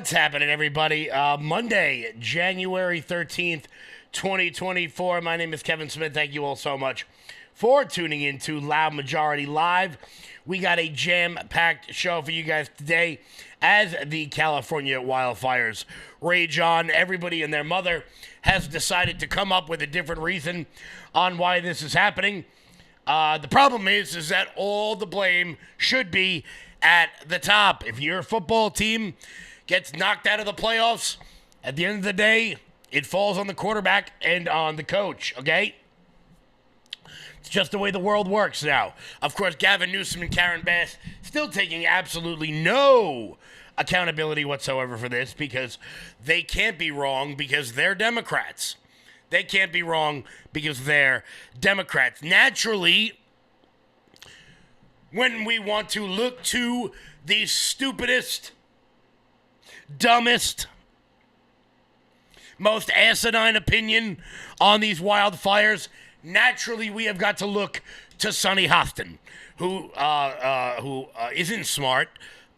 What's happening, everybody? Monday, January 13th, 2024. My name is Kevin Smith. Thank you all so much for tuning in to Loud Majority Live. We got a jam-packed show for you guys today as the California wildfires rage on. Everybody and their mother has decided to come up with a different reason on why this is happening. The problem is that all the blame should be at the top. If your football team gets knocked out of the playoffs, at the end of the day, it falls on the quarterback and on the coach, okay? It's just the way the world works now. Of course, Gavin Newsom and Karen Bass still taking absolutely no accountability whatsoever for this because they can't be wrong because they're Democrats. They can't be wrong because they're Democrats. Naturally, when we want to look to the stupidest, dumbest, most asinine opinion on these wildfires, naturally we have got to look to Sonny Hostin, who isn't smart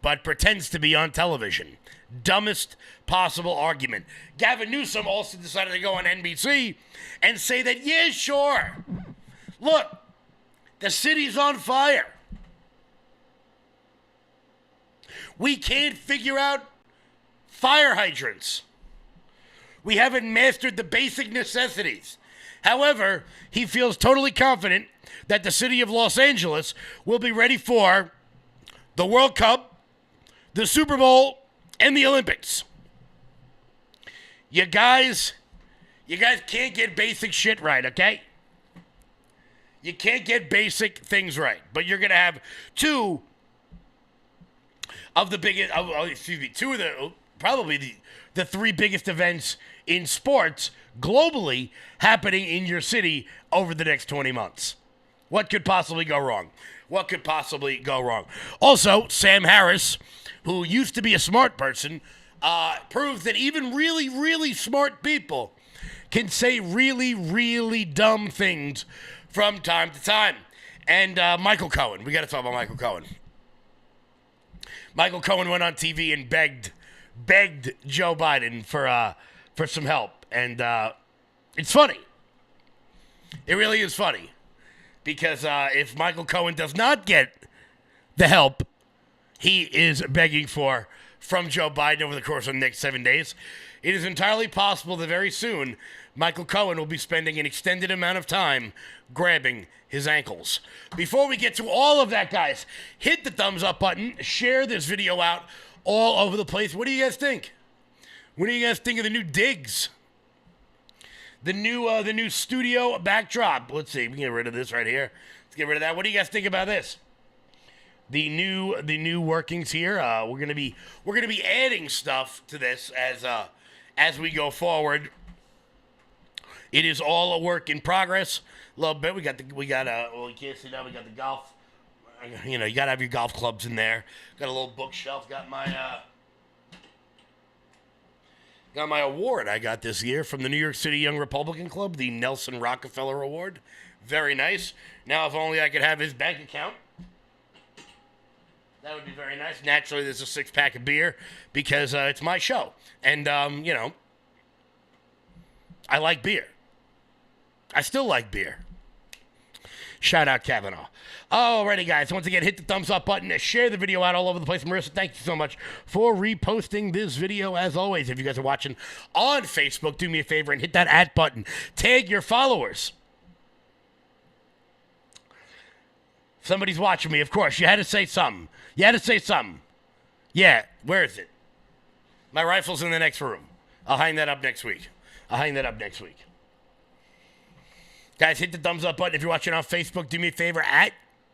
but pretends to be on television. Dumbest possible argument. Gavin Newsom also decided to go on NBC and say that, yeah, sure. Look, the city's on fire. We can't figure out fire hydrants. We haven't mastered the basic necessities. However, he feels totally confident that the city of Los Angeles will be ready for the World Cup, the Super Bowl, and the Olympics. You guys can't get basic shit right, okay? You can't get basic things right. But you're going to have two of the three biggest events in sports globally happening in your city over the next 20 months. What could possibly go wrong? What could possibly go wrong? Also, Sam Harris, who used to be a smart person, proves that even really, really smart people can say really, really dumb things from time to time. And Michael Cohen. We got to talk about Michael Cohen. Michael Cohen went on TV and begged Joe Biden for some help. And it's funny. It really is funny. Because if Michael Cohen does not get the help he is begging for from Joe Biden over the course of the next 7 days, it is entirely possible that very soon Michael Cohen will be spending an extended amount of time grabbing his ankles. Before we get to all of that, guys, hit the thumbs up button, share this video out all over the place. What do you guys think? What do you guys think of the new digs? The new studio backdrop. Let's see. We can get rid of this right here. Let's get rid of that. What do you guys think about this? The new workings here. We're gonna be adding stuff to this as we go forward. It is all a work in progress. A little bit. We got well, you can't see now. We got the golf. You know, you gotta have your golf clubs in there. Got a little bookshelf. Got my award I got this year from the New York City Young Republican Club, the Nelson Rockefeller Award. Very nice. Now, if only I could have his bank account. That would be very nice. Naturally, there's a 6-pack of beer because it's my show. And, you know, I like beer. I still like beer. Shout out Kavanaugh. Alrighty, guys. Once again, hit the thumbs up button. Share the video out all over the place. Marissa, thank you so much for reposting this video. As always, if you guys are watching on Facebook, do me a favor and hit that @ button. Tag your followers. Somebody's watching me, of course. You had to say something. Yeah, where is it? My rifle's in the next room. I'll hang that up next week. Guys, hit the thumbs up button. If you're watching on Facebook, do me a favor.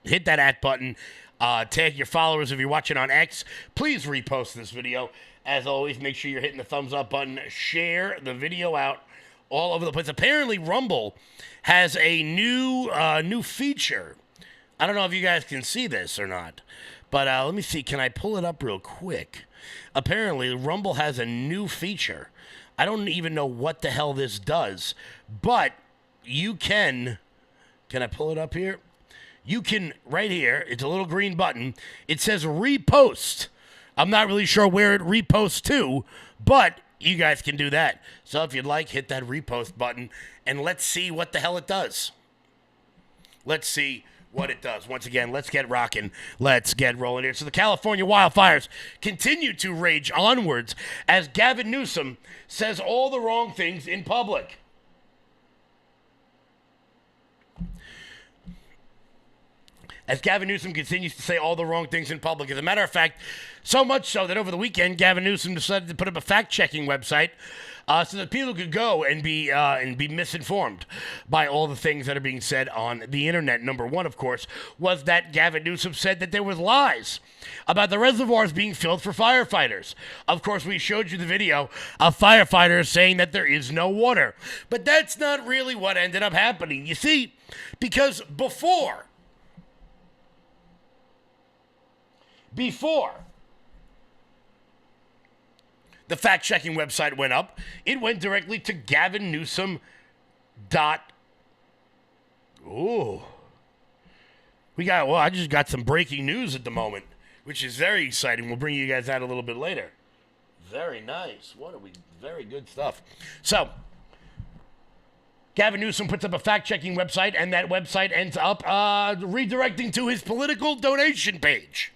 Hit that @ button. Tag your followers. If you're watching on X, please repost this video. As always, make sure you're hitting the thumbs up button. Share the video out all over the place. Apparently, Rumble has a new feature. I don't know if you guys can see this or not, but let me see. Can I pull it up real quick? Apparently, Rumble has a new feature. I don't even know what the hell this does, but you can I pull it up here? You can, right here, it's a little green button. It says repost. I'm not really sure where it reposts to, but you guys can do that. So if you'd like, hit that repost button, and let's see what the hell it does. Let's see what it does. Once again, let's get rocking. Let's get rolling here. So the California wildfires continue to rage onwards as Gavin Newsom says all the wrong things in public. As Gavin Newsom continues to say all the wrong things in public. As a matter of fact, so much so that over the weekend, Gavin Newsom decided to put up a fact-checking website so that people could go and be misinformed by all the things that are being said on the internet. Number one, of course, was that Gavin Newsom said that there was lies about the reservoirs being filled for firefighters. Of course, we showed you the video of firefighters saying that there is no water. But that's not really what ended up happening. You see, because before the fact-checking website went up, it went directly to Gavin Newsom. Ooh. I just got some breaking news at the moment, which is very exciting. We'll bring you guys that a little bit later. Very nice. Very good stuff. So, Gavin Newsom puts up a fact-checking website, and that website ends up redirecting to his political donation page.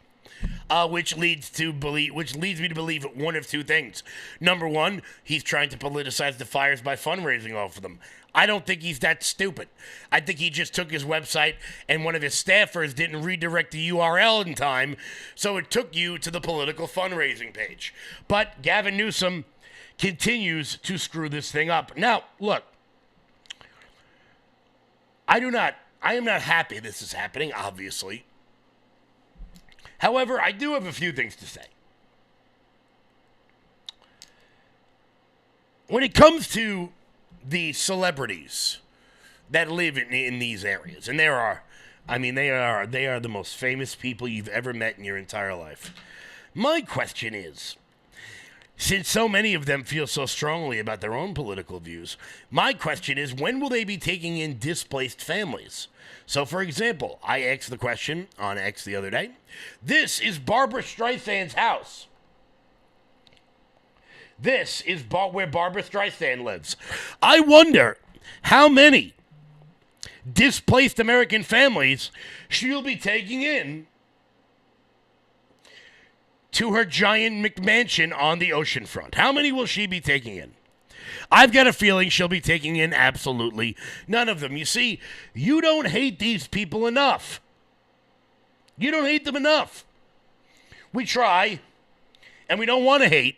Which leads me to believe one of two things. Number one, he's trying to politicize the fires by fundraising off of them. I don't think he's that stupid. I think he just took his website and one of his staffers didn't redirect the URL in time, so it took you to the political fundraising page. But Gavin Newsom continues to screw this thing up. Now, look, I am not happy this is happening, obviously. However, I do have a few things to say. When it comes to the celebrities that live in these areas, and they are the most famous people you've ever met in your entire life. My question is, since so many of them feel so strongly about their own political views, my question is, when will they be taking in displaced families? So, for example, I asked the question on X the other day. This is Barbra Streisand's house. This is where Barbra Streisand lives. I wonder how many displaced American families she'll be taking in to her giant McMansion on the ocean front. How many will she be taking in? I've got a feeling she'll be taking in absolutely none of them. You see, you don't hate these people enough. You don't hate them enough. We try, and we don't want to hate.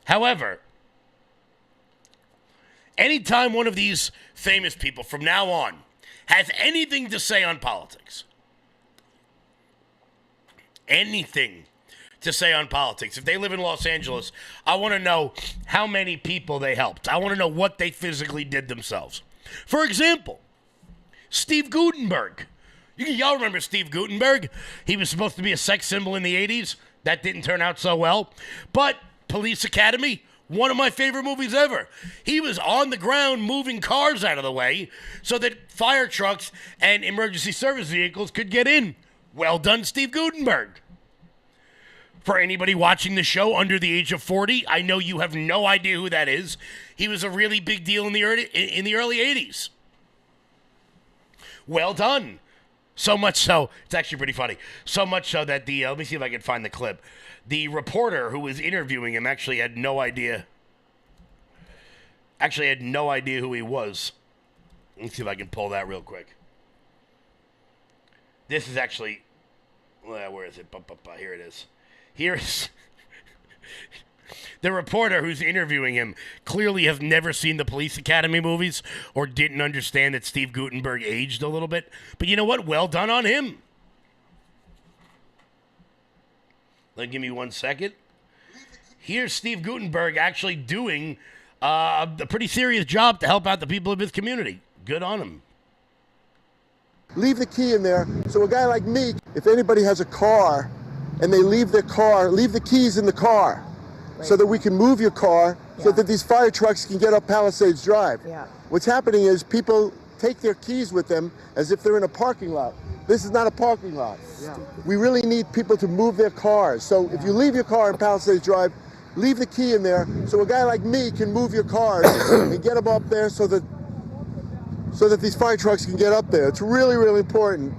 However, anytime one of these famous people from now on has anything to say on politics, if they live in Los Angeles, I want to know how many people they helped. I want to know what they physically did themselves. For example, Steve Guttenberg. Y'all remember Steve Guttenberg? He was supposed to be a sex symbol in the 80s. That didn't turn out so well. But Police Academy, one of my favorite movies ever. He was on the ground moving cars out of the way so that fire trucks and emergency service vehicles could get in. Well done, Steve Guttenberg. For anybody watching the show under the age of 40, I know you have no idea who that is. He was a really big deal in the early 80s. Well done. So much so, it's actually pretty funny. So much so that let me see if I can find the clip. The reporter who was interviewing him actually had no idea who he was. Let me see if I can pull that real quick. This is actually, where is it? Here it is. Here's the reporter who's interviewing him clearly has never seen the Police Academy movies or didn't understand that Steve Guttenberg aged a little bit. But you know what? Well done on him. Give me 1 second. Here's Steve Guttenberg actually doing a pretty serious job to help out the people of his community. Good on him. Leave the key in there. So a guy like me, if anybody has a car and they leave their car, leave the keys in the car. Right. So that we can move your car so that these fire trucks can get up Palisades Drive. Yeah. What's happening is people take their keys with them as if they're in a parking lot. This is not a parking lot. Yeah. We really need people to move their cars. So if you leave your car in Palisades Drive, leave the key in there so a guy like me can move your cars and get them up there so that these fire trucks can get up there. It's really, really important.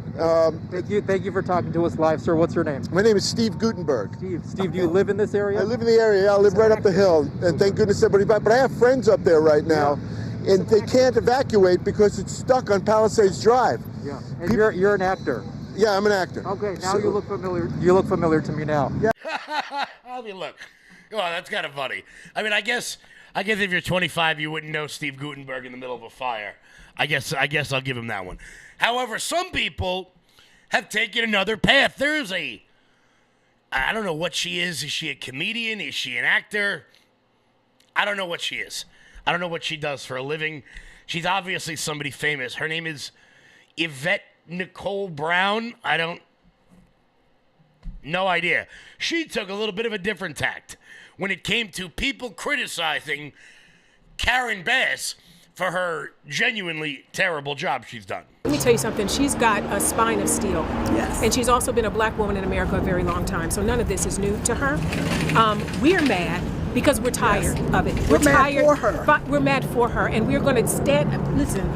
Thank you for talking to us live, sir. What's your name? My name is Steve Gutenberg. Steve, do you live in this area? I live in the area. Yeah, I live right up the hill, and thank goodness everybody. But I have friends up there right now, and they can't evacuate because it's stuck on Palisades Drive. Yeah, and you're an actor. Yeah, I'm an actor. Okay, now you look familiar. You look familiar to me now. Yeah. I mean, look. Oh, that's kind of funny. I mean, I guess if you're 25, you wouldn't know Steve Gutenberg in the middle of a fire. I guess I'll give him that one. However, some people have taken another path. There's I don't know what she is. Is she a comedian? Is she an actor? I don't know what she is. I don't know what she does for a living. She's obviously somebody famous. Her name is Yvette Nicole Brown. No idea. She took a little bit of a different tact when it came to people criticizing Karen Bass for her genuinely terrible job she's done. Let me tell you something. She's got a spine of steel. Yes. And she's also been a black woman in America a very long time. So none of this is new to her. We're mad because we're tired of it. We're mad tired for her. But we're mad for her. And we're going to stand. Listen,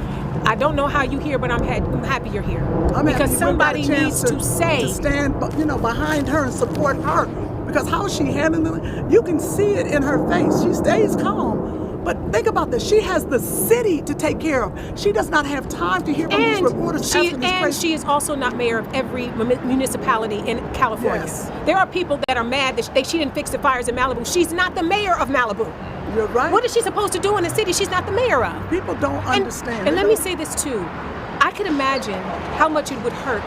I don't know how you here, but I'm happy you're here. Because somebody needs to stand, behind her and support her. Because how she handling it, you can see it in her face. She stays calm. But think about this. She has the city to take care of. She does not have time to hear from these reporters. She is also not mayor of every municipality in California. Yes. There are people that are mad that she didn't fix the fires in Malibu. She's not the mayor of Malibu. You're right. What is she supposed to do in a city she's not the mayor of? People don't understand. And let me say this too. I could imagine how much it would hurt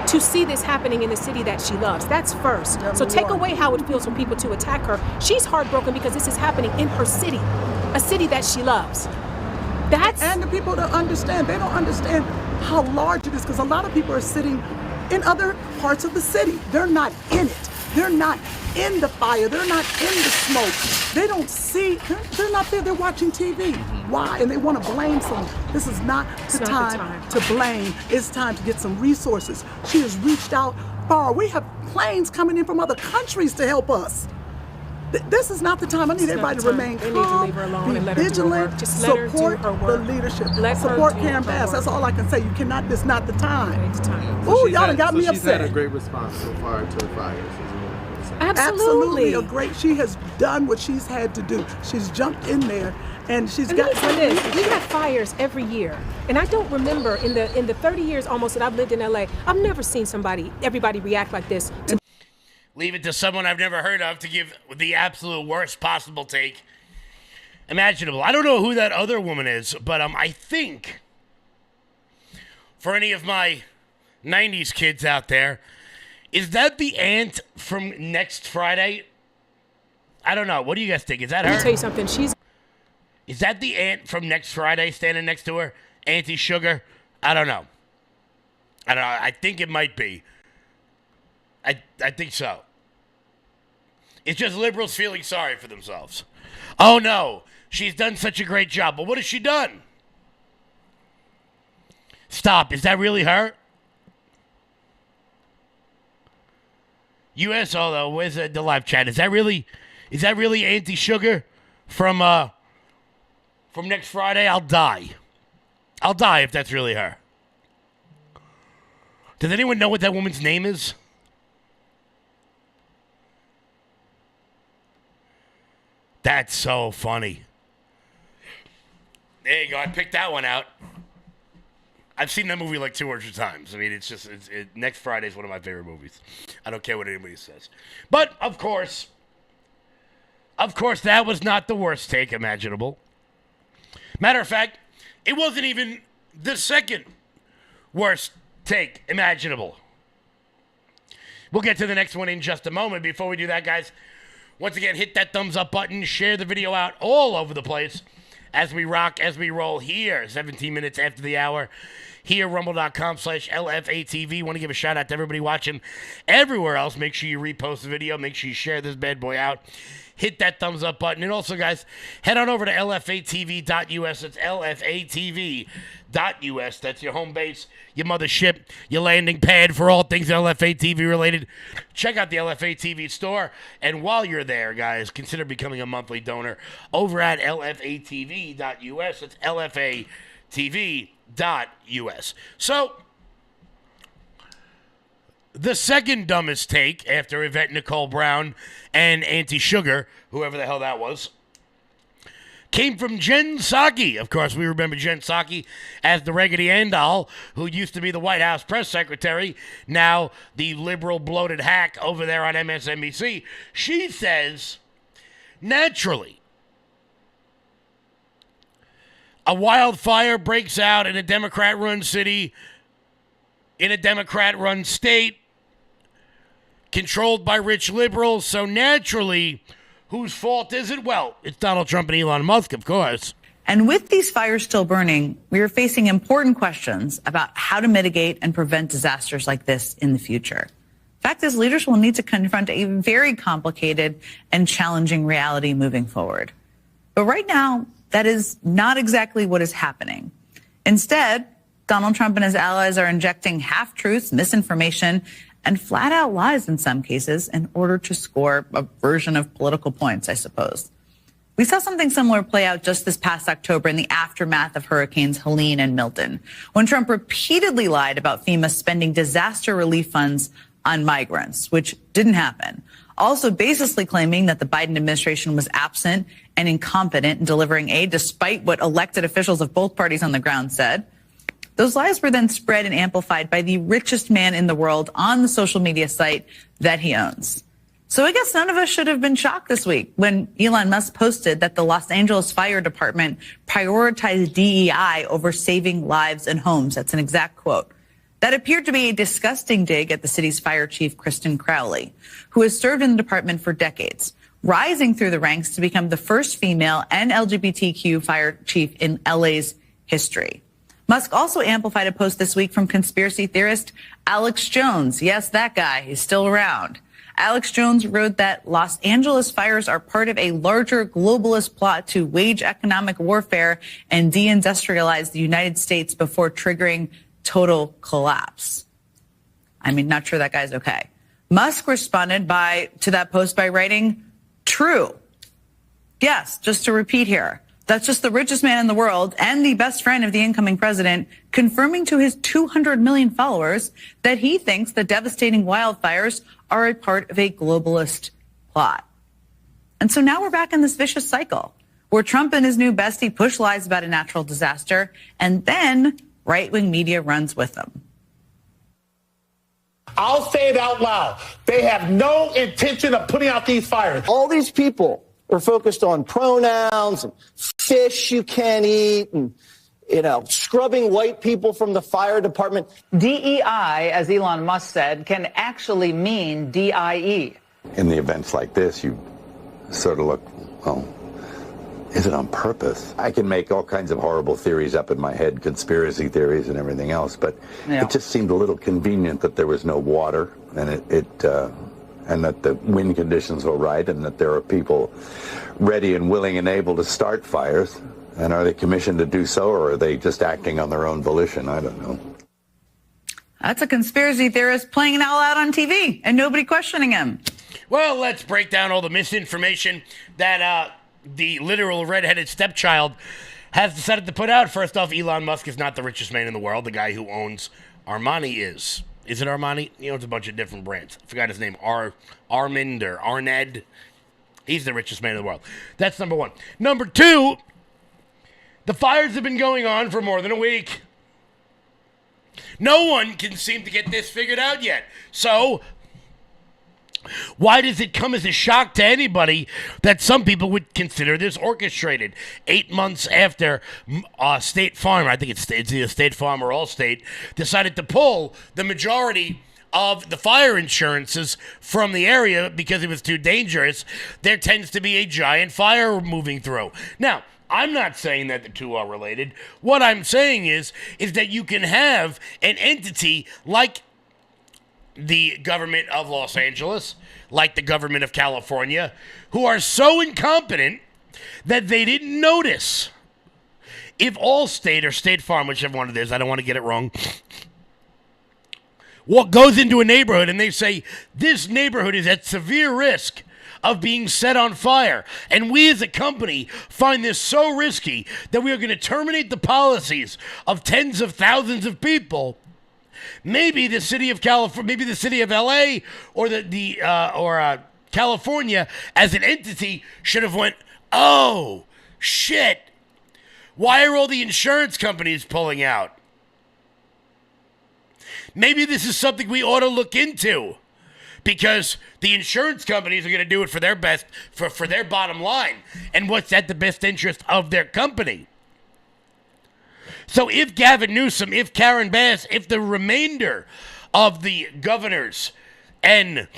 to see this happening in the city that she loves. That's first. So take away how it feels for people to attack her. She's heartbroken because this is happening in her city, a city that she loves. And the people don't understand. They don't understand how large it is because a lot of people are sitting in other parts of the city. They're not in it. They're not in the fire. They're not in the smoke. They don't see. They're not there. They're watching TV. Why? And they want to blame someone. This is not the time to blame. It's time to get some resources. She has reached out far. We have planes coming in from other countries to help us. This is not the time. I need everybody to remain calm, they need to leave her alone and let her do her work. vigilant, Just let her do support her work. the leadership, Let her support do Karen her Bass. work. That's all I can say. You cannot. This is not the time. It's time. Ooh, y'all done got me She's had a upset. great response so far to the fires. Is what I'm saying. Absolutely. A great. She has done what she's had to do. She's jumped in there, and she's And got. let me say this, we have fires every year. And I don't remember in the 30 years almost that I've lived in LA, I've never seen everybody react like this. Leave it to someone I've never heard of to give the absolute worst possible take imaginable. I don't know who that other woman is, but I think for any of my 90s kids out there, is that the aunt from Next Friday? I don't know. What do you guys think? Is that her? Let me tell you something. Is that the aunt from Next Friday standing next to her? Auntie Sugar? I don't know. I think it might be. I think so. It's just liberals feeling sorry for themselves. Oh, no. She's done such a great job. But what has she done? Stop. Is that really her? U.S. Although, where's the live chat? Is that really Auntie Sugar from Next Friday? I'll die. I'll die if that's really her. Does anyone know what that woman's name is? That's so funny. There you go. I picked that one out. I've seen that movie like 200 times. I mean, Next Friday is one of my favorite movies. I don't care what anybody says. But, of course, that was not the worst take imaginable. Matter of fact, it wasn't even the second worst take imaginable. We'll get to the next one in just a moment. Before we do that, guys, once again, hit that thumbs up button. Share the video out all over the place as we rock, as we roll here. 17 minutes after the hour. Here, rumble.com/LFATV. Want to give a shout out to everybody watching everywhere else. Make sure you repost the video. Make sure you share this bad boy out. hit that thumbs up button. And also, guys, head on over to lfatv.us. It's lfatv.us. That's your home base, your mothership, your landing pad for all things LFA-TV related. Check out the LFA TV store. And while you're there, guys, consider becoming a monthly donor over at lfatv.us. It's lfatv.us. So, the second dumbest take after Yvette Nicole Brown and Auntie Sugar, whoever the hell that was, came from Jen Psaki. Of course, we remember Jen Psaki as the Raggedy Ann doll, who used to be the White House press secretary, now the liberal bloated hack over there on MSNBC. She says, naturally, a wildfire breaks out in a Democrat-run city, in a Democrat-run state, controlled by rich liberals, so naturally, whose fault is it? Well, it's Donald Trump and Elon Musk, of course. And with these fires still burning, we are facing important questions about how to mitigate and prevent disasters like this in the future. Fact is, leaders will need to confront a very complicated and challenging reality moving forward. But right now, that is not exactly what is happening. Instead, Donald Trump and his allies are injecting half-truths, misinformation, and flat-out lies in some cases in order to score a version of political points, I suppose. We saw something similar play out just this past October in the aftermath of Hurricanes Helene and Milton, when Trump repeatedly lied about FEMA spending disaster relief funds on migrants, which didn't happen. Also baselessly claiming that the Biden administration was absent and incompetent in delivering aid, despite what elected officials of both parties on the ground said. Those lies were then spread and amplified by the richest man in the world on the social media site that he owns. So I guess none of us should have been shocked this week when Elon Musk posted that the Los Angeles Fire Department prioritized DEI over saving lives and homes. That's an exact quote. That appeared to be a disgusting dig at the city's fire chief, Kristen Crowley, who has served in the department for decades, rising through the ranks to become the first female and LGBTQ fire chief in LA's history. Musk also amplified a post this week from conspiracy theorist Alex Jones. Yes, that guy. He's still around. Alex Jones wrote that Los Angeles fires are part of a larger globalist plot to wage economic warfare and deindustrialize the United States before triggering total collapse. I mean, not sure that guy's okay. Musk responded to that post by writing, true. Yes, just to repeat here. That's just the richest man in the world and the best friend of the incoming president, confirming to his 200 million followers that he thinks the devastating wildfires are a part of a globalist plot. And so now we're back in this vicious cycle where Trump and his new bestie push lies about a natural disaster, and then right-wing media runs with them. I'll say it out loud. They have no intention of putting out these fires. All these people are focused on pronouns and fish you can't eat and, scrubbing white people from the fire department. DEI, as Elon Musk said, can actually mean DIE. In the events like this, you sort of look, well, is it on purpose? I can make all kinds of horrible theories up in my head, conspiracy theories and everything else, but It just seemed a little convenient that there was no water and and that the wind conditions were right and that there are people ready and willing and able to start fires. And are they commissioned to do so, or are they just acting on their own volition? I don't know. That's a conspiracy theorist playing it all out on TV and nobody questioning him. Well, let's break down all the misinformation that the literal redheaded stepchild has decided to put out. First off, Elon Musk is not the richest man in the world. The guy who owns Armani is. Is it Armani? He owns a bunch of different brands. I forgot his name. Armand or Arned. He's the richest man in the world. That's number one. Number two, the fires have been going on for more than a week. No one can seem to get this figured out yet. So, why does it come as a shock to anybody that some people would consider this orchestrated? 8 months after State Farm, I think it's either State Farm or Allstate, decided to pull the majority of the fire insurances from the area because it was too dangerous, there tends to be a giant fire moving through. Now, I'm not saying that the two are related. What I'm saying is that you can have an entity like the government of Los Angeles, like the government of California, who are so incompetent that they didn't notice. If Allstate or State Farm, whichever one it is, I don't want to get it wrong, what goes into a neighborhood and they say, this neighborhood is at severe risk of being set on fire, and we as a company find this so risky that we are going to terminate the policies of tens of thousands of people, maybe the city of California, maybe the city of LA or California as an entity should have went, oh, shit. Why are all the insurance companies pulling out? Maybe this is something we ought to look into, because the insurance companies are going to do it for their best, for their bottom line, and what's at the best interest of their company. So if Gavin Newsom, if Karen Bass, if the remainder of the governors and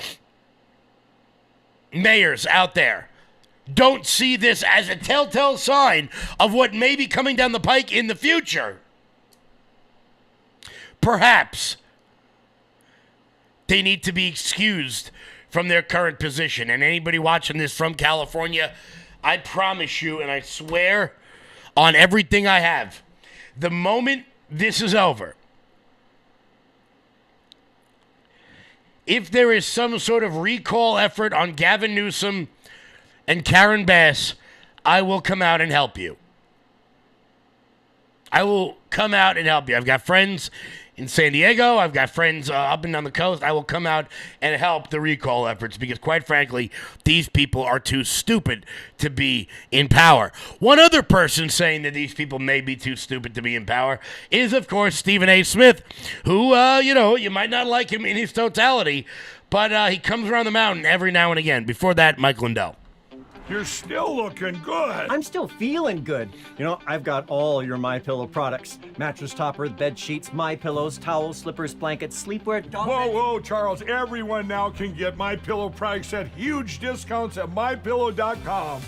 mayors out there don't see this as a telltale sign of what may be coming down the pike in the future, perhaps they need to be excused from their current position. And anybody watching this from California, I promise you, and I swear on everything I have, the moment this is over, if there is some sort of recall effort on Gavin Newsom and Karen Bass, I will come out and help you. I will come out and help you. I've got friends in San Diego. I've got friends up and down the coast. I will come out and help the recall efforts because, quite frankly, these people are too stupid to be in power. One other person saying that these people may be too stupid to be in power is, of course, Stephen A. Smith, who, you might not like him in his totality, but he comes around the mountain every now and again. Before that, Mike Lindell. You're still looking good. I'm still feeling good. You know, I've got all your MyPillow products. Mattress topper, bed sheets, MyPillows, towels, slippers, blankets, sleepwear, dog beds. Whoa, Charles. Everyone now can get MyPillow products at huge discounts at MyPillow.com.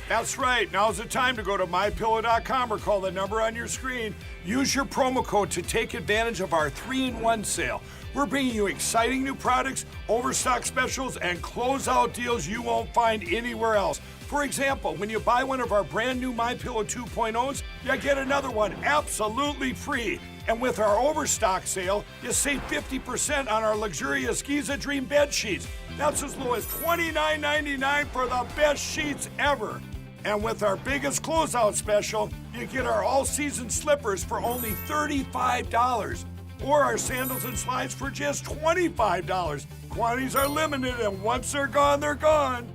That's right. Now's the time to go to MyPillow.com or call the number on your screen. Use your promo code to take advantage of our 3-in-1 sale. We're bringing you exciting new products, overstock specials, and closeout deals you won't find anywhere else. For example, when you buy one of our brand new MyPillow 2.0s, you get another one absolutely free. And with our overstock sale, you save 50% on our luxurious Giza Dream bed sheets. That's as low as $29.99 for the best sheets ever. And with our biggest closeout special, you get our all-season slippers for only $35. Or our sandals and slides for just $25. Quantities are limited, and once they're gone, they're gone.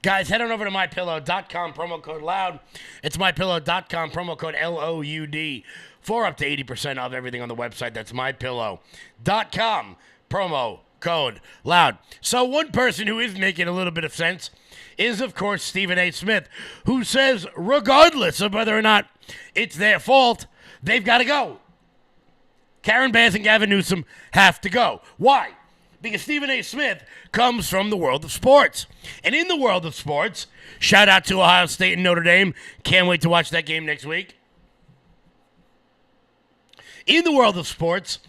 Guys, head on over to MyPillow.com, promo code LOUD. It's MyPillow.com, promo code LOUD, for up to 80% off everything on the website. That's MyPillow.com, promo code LOUD. So one person who is making a little bit of sense is, of course, Stephen A. Smith, who says regardless of whether or not it's their fault, they've got to go. Karen Bass and Gavin Newsom have to go. Why? Because Stephen A. Smith comes from the world of sports. And in the world of sports, shout out to Ohio State and Notre Dame. Can't wait to watch that game next week. In the world of sports,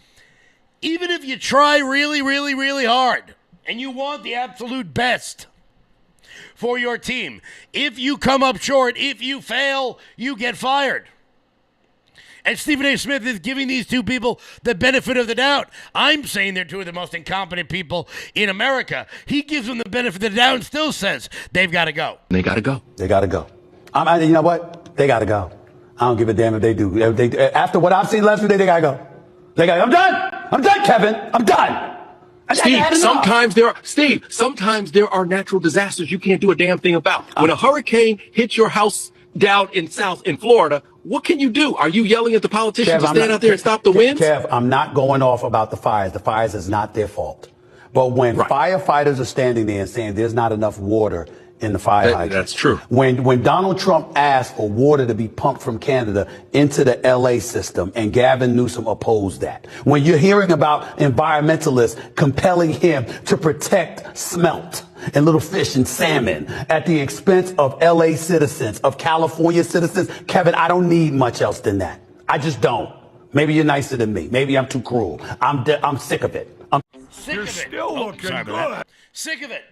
even if you try really, really, really hard and you want the absolute best for your team, if you come up short, if you fail, you get fired. And Stephen A. Smith is giving these two people the benefit of the doubt. I'm saying they're two of the most incompetent people in America. He gives them the benefit of the doubt and still says they've got to go. They got to go. They got to go. You know what? They got to go. I don't give a damn if they do. After what I've seen last week, they got to go. I'm done. I'm done, Kevin. I'm done. Sometimes there are natural disasters you can't do a damn thing about. When a hurricane hits your house down in Florida, what can you do? Are you yelling at the politicians to stand out there and stop the winds? Kev, I'm not going off about the fires. The fires is not their fault. But when firefighters are standing there and saying there's not enough water in the fire hydrant. That's true. When Donald Trump asked for water to be pumped from Canada into the LA system and Gavin Newsom opposed that. When you're hearing about environmentalists compelling him to protect smelt and little fish and salmon at the expense of LA citizens, of California citizens, Kevin, I don't need much else than that. I just don't. Maybe you're nicer than me. Maybe I'm too cruel. I'm sick of it. Sick You're of it. still looking sorry about good. that. Sick of it.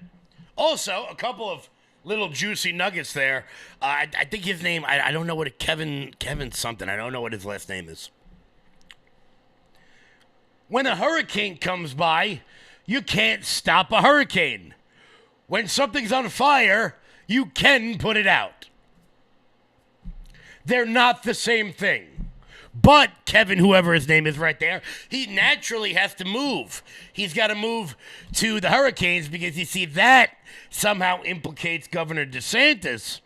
Also, a couple of little juicy nuggets there. I think his name, I don't know what Kevin something. I don't know what his last name is. When a hurricane comes by, you can't stop a hurricane. When something's on fire, you can put it out. They're not the same thing. But Kevin, whoever his name is right there, he naturally has to move. He's got to move to the hurricanes because you see that somehow implicates Governor DeSantis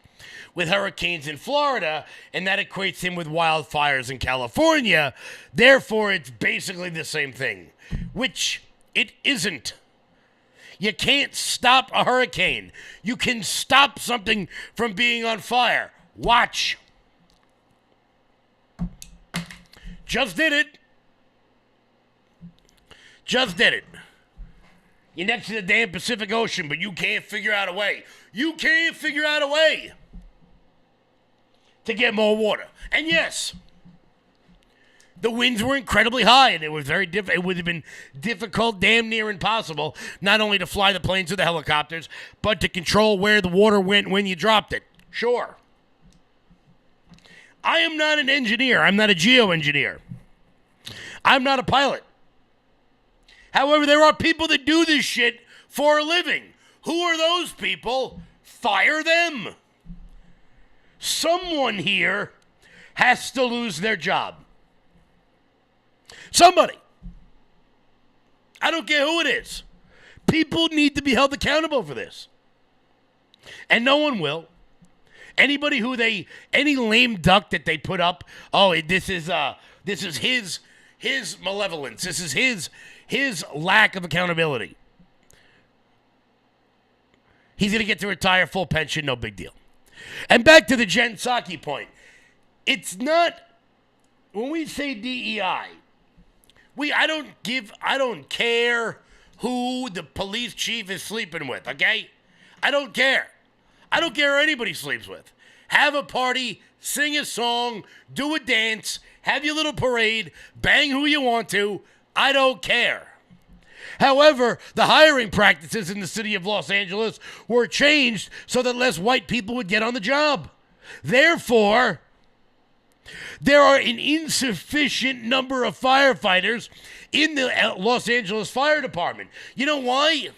with hurricanes in Florida, and that equates him with wildfires in California. Therefore, it's basically the same thing, which it isn't. You can't stop a hurricane. You can stop something from being on fire. Watch. Just did it. Just did it. You're next to the damn Pacific Ocean, but you can't figure out a way. You can't figure out a way to get more water. And yes, the winds were incredibly high, and it was very difficult. It would have been difficult, damn near impossible, not only to fly the planes or the helicopters, but to control where the water went when you dropped it. Sure. I am not an engineer. I'm not a geoengineer. I'm not a pilot. However, there are people that do this shit for a living. Who are those people? Fire them. Someone here has to lose their job. Somebody. I don't care who it is. People need to be held accountable for this. And no one will. Anybody who any lame duck that they put up, this is his malevolence. This is his lack of accountability. He's going to get to retire full pension, no big deal. And back to the Jen Psaki point. It's not, when we say DEI, I don't care who the police chief is sleeping with, okay? I don't care. I don't care who anybody sleeps with. Have a party, sing a song, do a dance, have your little parade, bang who you want to. I don't care. However, the hiring practices in the city of Los Angeles were changed so that less white people would get on the job. Therefore, there are an insufficient number of firefighters in the Los Angeles Fire Department. You know why?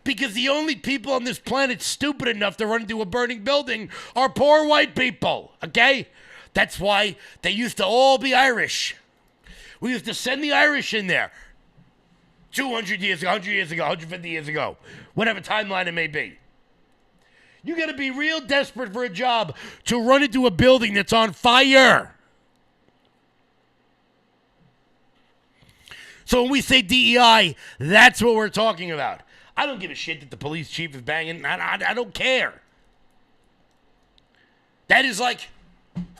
Because the only people on this planet stupid enough to run into a burning building are poor white people, okay? That's why they used to all be Irish. We used to send the Irish in there 200 years ago, 100 years ago, 150 years ago, whatever timeline it may be. You got to be real desperate for a job to run into a building that's on fire. So when we say DEI, that's what we're talking about. I don't give a shit that the police chief is banging. I don't care. That is like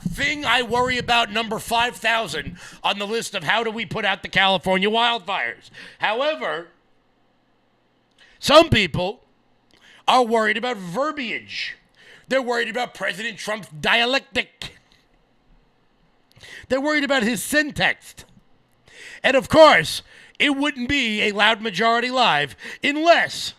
thing I worry about number 5,000 on the list of how do we put out the California wildfires. However, some people are worried about verbiage. They're worried about President Trump's dialectic. They're worried about his syntax. And of course, it wouldn't be a Loud Majority Live unless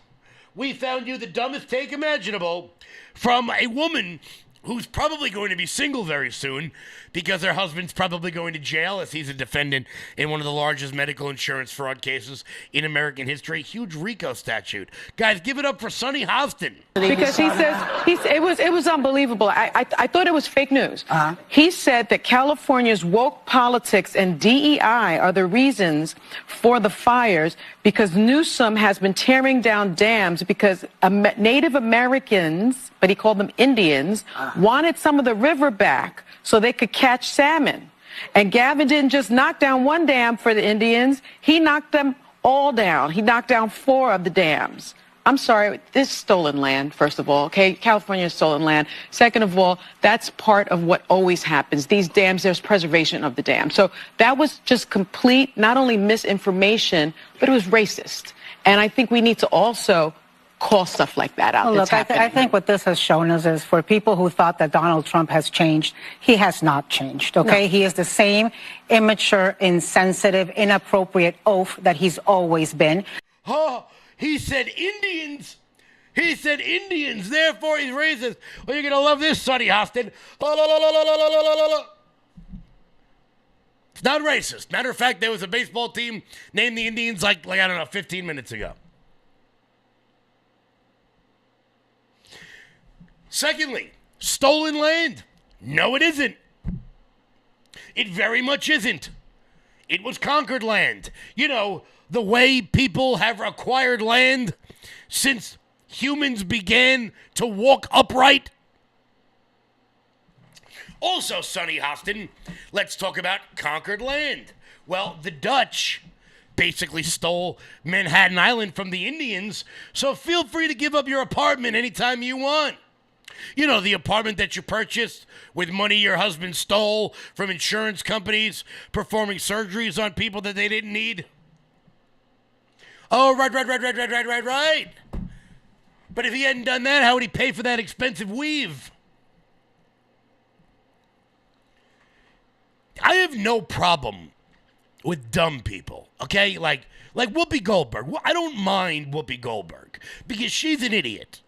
we found you the dumbest take imaginable from a woman who's probably going to be single very soon because her husband's probably going to jail as he's a defendant in one of the largest medical insurance fraud cases in American history. Huge RICO statute. Guys, give it up for Sonny Hostin. Because he says it was unbelievable. I thought it was fake news. He said that California's woke politics and DEI are the reasons for the fires because Newsom has been tearing down dams because Native Americans, but he called them Indians, wanted some of the river back so they could catch salmon. And Gavin didn't just knock down one dam for the Indians, he knocked them all down. He knocked down 4 of the dams. I'm sorry, this is stolen land, first of all, okay? California is stolen land. Second of all, that's part of what always happens. These dams, there's preservation of the dam. So that was just complete, not only misinformation, but it was racist. And I think we need to also call stuff like that out. Look, I think what this has shown us is for people who thought that Donald Trump has changed, he has not changed, okay? No. He is the same immature, insensitive, inappropriate oaf that he's always been. Oh, he said Indians. He said Indians, therefore he's racist. Well, you're going to love this, Sonny Hostin. It's not racist. Matter of fact, there was a baseball team named the Indians like I don't know, 15 minutes ago. Secondly, stolen land. No, it isn't. It very much isn't. It was conquered land. You know, the way people have acquired land since humans began to walk upright. Also, Sonny Hostin, let's talk about conquered land. Well, the Dutch basically stole Manhattan Island from the Indians, so feel free to give up your apartment anytime you want. You know, the apartment that you purchased with money your husband stole from insurance companies performing surgeries on people that they didn't need. Oh, right. But if he hadn't done that, how would he pay for that expensive weave? I have no problem with dumb people, okay? Like Whoopi Goldberg. I don't mind Whoopi Goldberg because she's an idiot.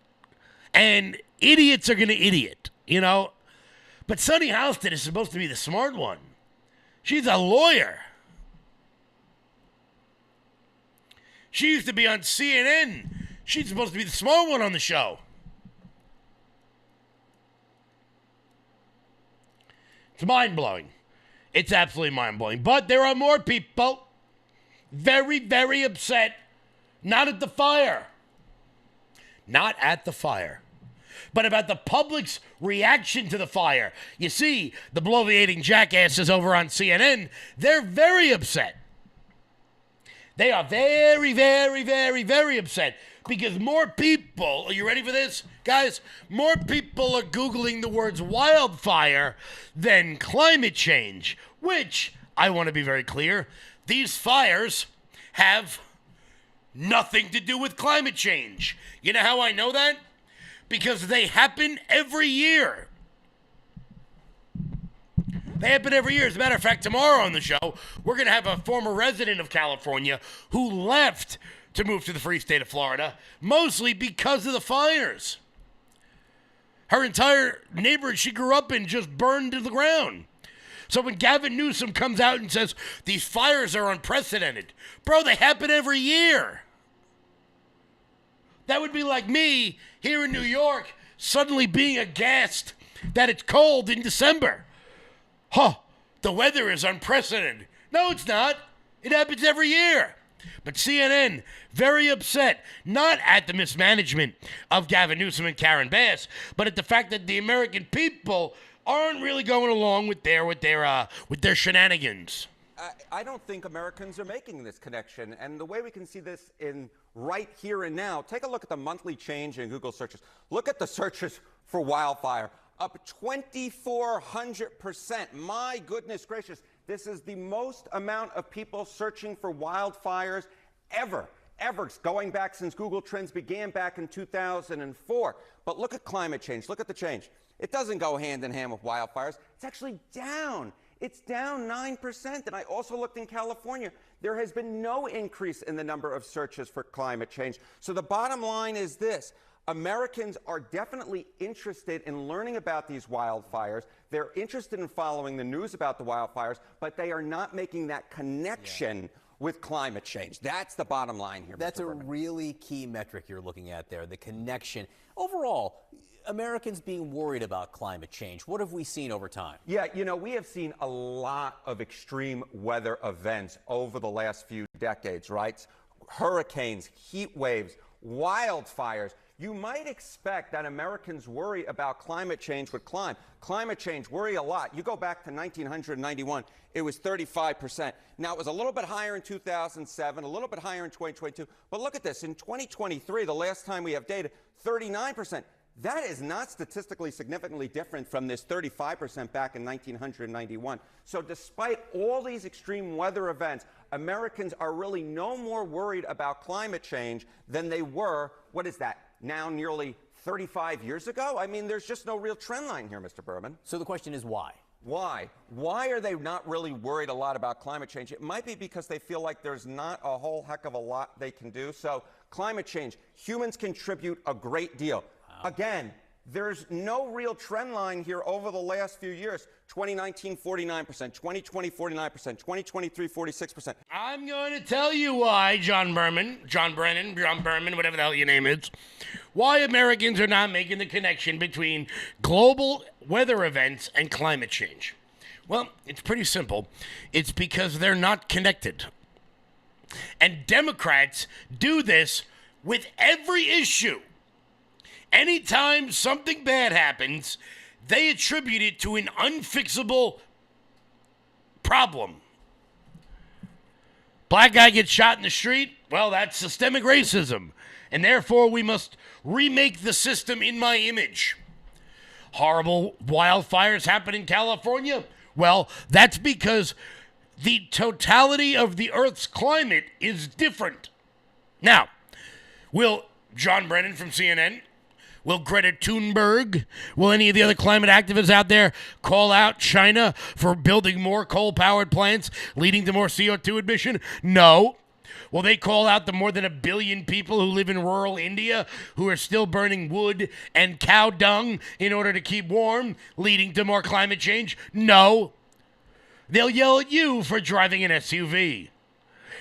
And idiots are going to idiot, you know? But Sonny Hostin is supposed to be the smart one. She's a lawyer. She used to be on CNN. She's supposed to be the smart one on the show. It's mind-blowing. It's absolutely mind-blowing. But there are more people very, very upset. Not at the fire. Not at the fire. But about the public's reaction to the fire. You see, the bloviating jackasses over on CNN, they're very upset. They are very, very, very, very upset because more people, are you ready for this, guys? More people are Googling the words wildfire than climate change, which, I want to be very clear, these fires have nothing to do with climate change. You know how I know that? Because they happen every year. They happen every year. As a matter of fact, tomorrow on the show, we're going to have a former resident of California who left to move to the free state of Florida, mostly because of the fires. Her entire neighborhood she grew up in just burned to the ground. So when Gavin Newsom comes out and says, these fires are unprecedented, bro, they happen every year. That would be like me here in New York suddenly being aghast that it's cold in December. Huh, the weather is unprecedented. No, it's not. It happens every year. But CNN, very upset, not at the mismanagement of Gavin Newsom and Karen Bass, but at the fact that the American people aren't really going along with their shenanigans. I don't think Americans are making this connection. And the way we can see this in right here and now, take a look at the monthly change in Google searches. Look at the searches for wildfire, up 2,400%. My goodness gracious. This is the most amount of people searching for wildfires ever, going back since Google Trends began back in 2004. But look at climate change. Look at the change. It doesn't go hand in hand with wildfires. It's actually down. It's down 9%. And I also looked in California. There has been no increase in the number of searches for climate change. So the bottom line is this. Americans are definitely interested in learning about these wildfires. They're interested in following the news about the wildfires, but they are not making that connection with climate change. That's the bottom line here. That's a really key metric you're looking at there, the connection. Overall, Americans being worried about climate change, what have we seen over time? Yeah, you know, we have seen a lot of extreme weather events over the last few decades, right? Hurricanes, heat waves, wildfires. You might expect that Americans worry about climate change would climb. Climate change worry a lot. You go back to 1991, it was 35%. Now, it was a little bit higher in 2007, a little bit higher in 2022. But look at this. In 2023, the last time we have data, 39%. That is not statistically significantly different from this 35% back in 1991. So despite all these extreme weather events, Americans are really no more worried about climate change than they were, what is that, now nearly 35 years ago? I mean, there's just no real trend line here, Mr. Berman. So the question is why? Why? Why are they not really worried a lot about climate change? It might be because they feel like there's not a whole heck of a lot they can do. So climate change, humans contribute a great deal. Again, there's no real trend line here over the last few years. 2019, 49%, 2020, 49%, 2023, 46%. I'm going to tell you why, John Berman, whatever the hell your name is, why Americans are not making the connection between global weather events and climate change. Well, it's pretty simple. It's because they're not connected. And Democrats do this with every issue. Anytime something bad happens, they attribute it to an unfixable problem. Black guy gets shot in the street, well, that's systemic racism. And therefore, we must remake the system in my image. Horrible wildfires happen in California? Well, that's because the totality of the Earth's climate is different. Now, will John Brennan from CNN, will Greta Thunberg, will any of the other climate activists out there call out China for building more coal-powered plants, leading to more CO2 emission? No. Will they call out the more than 1 billion people who live in rural India who are still burning wood and cow dung in order to keep warm, leading to more climate change? No. They'll yell at you for driving an SUV.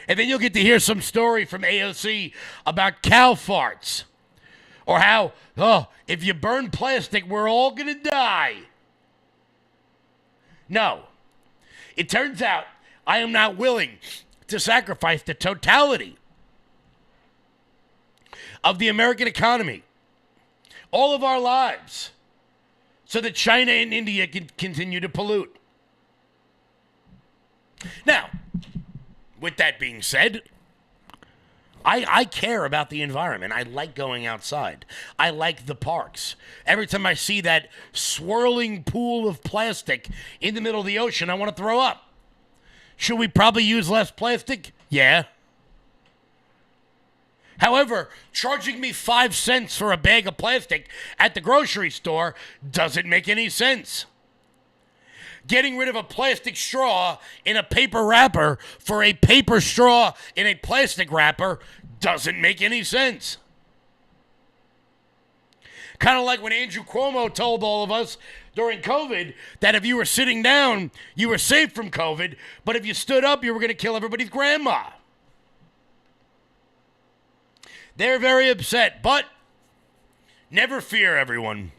And then you'll get to hear some story from AOC about cow farts. Or how, if you burn plastic, we're all going to die. No. It turns out I am not willing to sacrifice the totality of the American economy, all of our lives, so that China and India can continue to pollute. Now, with that being said, I care about the environment. I like going outside. I like the parks. Every time I see that swirling pool of plastic in the middle of the ocean, I want to throw up. Should we probably use less plastic? Yeah. However, charging me 5 cents for a bag of plastic at the grocery store doesn't make any sense. Getting rid of a plastic straw in a paper wrapper for a paper straw in a plastic wrapper doesn't make any sense. Kind of like when Andrew Cuomo told all of us during COVID that if you were sitting down, you were safe from COVID, but if you stood up, you were going to kill everybody's grandma. They're very upset, but never fear, everyone.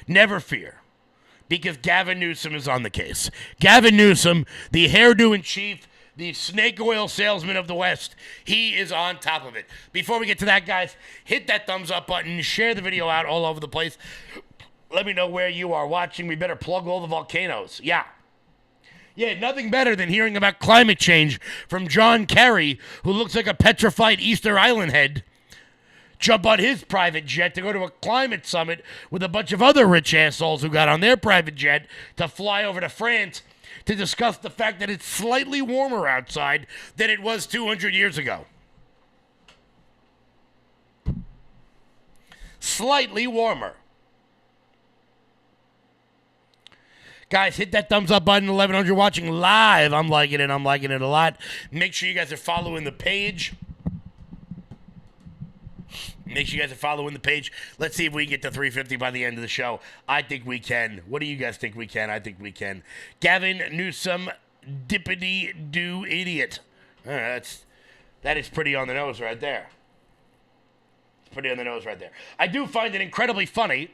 Never fear. Because Gavin Newsom is on the case. Gavin Newsom, the hairdo in chief, the snake oil salesman of the West, he is on top of it. Before we get to that, guys, hit that thumbs up button, share the video out all over the place. Let me know where you are watching. We better plug all the volcanoes. Yeah, nothing better than hearing about climate change from John Kerry, who looks like a petrified Easter Island head. Jump on his private jet to go to a climate summit with a bunch of other rich assholes who got on their private jet to fly over to France to discuss the fact that it's slightly warmer outside than it was 200 years ago. Slightly warmer. Guys, hit that thumbs up button. 1100 watching live. I'm liking it a lot. Make sure you guys are following the page. Make sure you guys are following the page. Let's see if we can get to 350 by the end of the show. I think we can. What do you guys think we can? I think we can. Gavin Newsom, dippity-doo idiot. That is pretty on the nose right there. Pretty on the nose right there. I do find it incredibly funny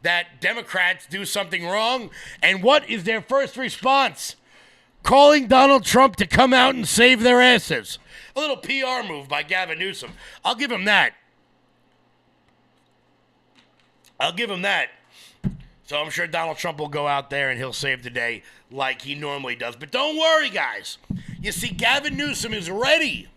that Democrats do something wrong, and what is their first response? Calling Donald Trump to come out and save their asses. A little PR move by Gavin Newsom. I'll give him that. So I'm sure Donald Trump will go out there and he'll save the day like he normally does. But don't worry, guys. You see, Gavin Newsom is ready.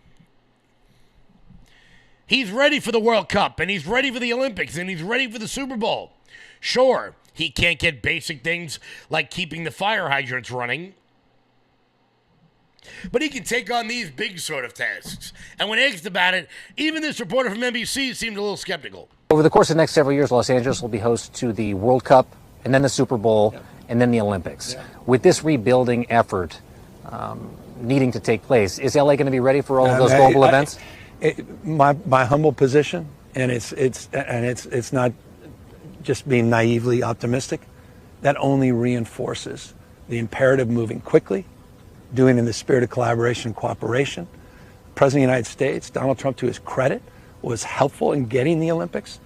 He's ready for the World Cup, and he's ready for the Olympics, and he's ready for the Super Bowl. Sure, he can't get basic things like keeping the fire hydrants running. But he can take on these big sort of tasks. And when asked about it, even this reporter from NBC seemed a little skeptical. Over the course of the next several years, Los Angeles will be host to the World Cup, and then the Super Bowl, and then the Olympics. With this rebuilding effort needing to take place, is LA going to be ready for all of those global events? My humble position, and it's not just being naively optimistic, that only reinforces the imperative moving quickly, doing it in the spirit of collaboration and cooperation. President of the United States, Donald Trump, to his credit, was helpful in getting the Olympics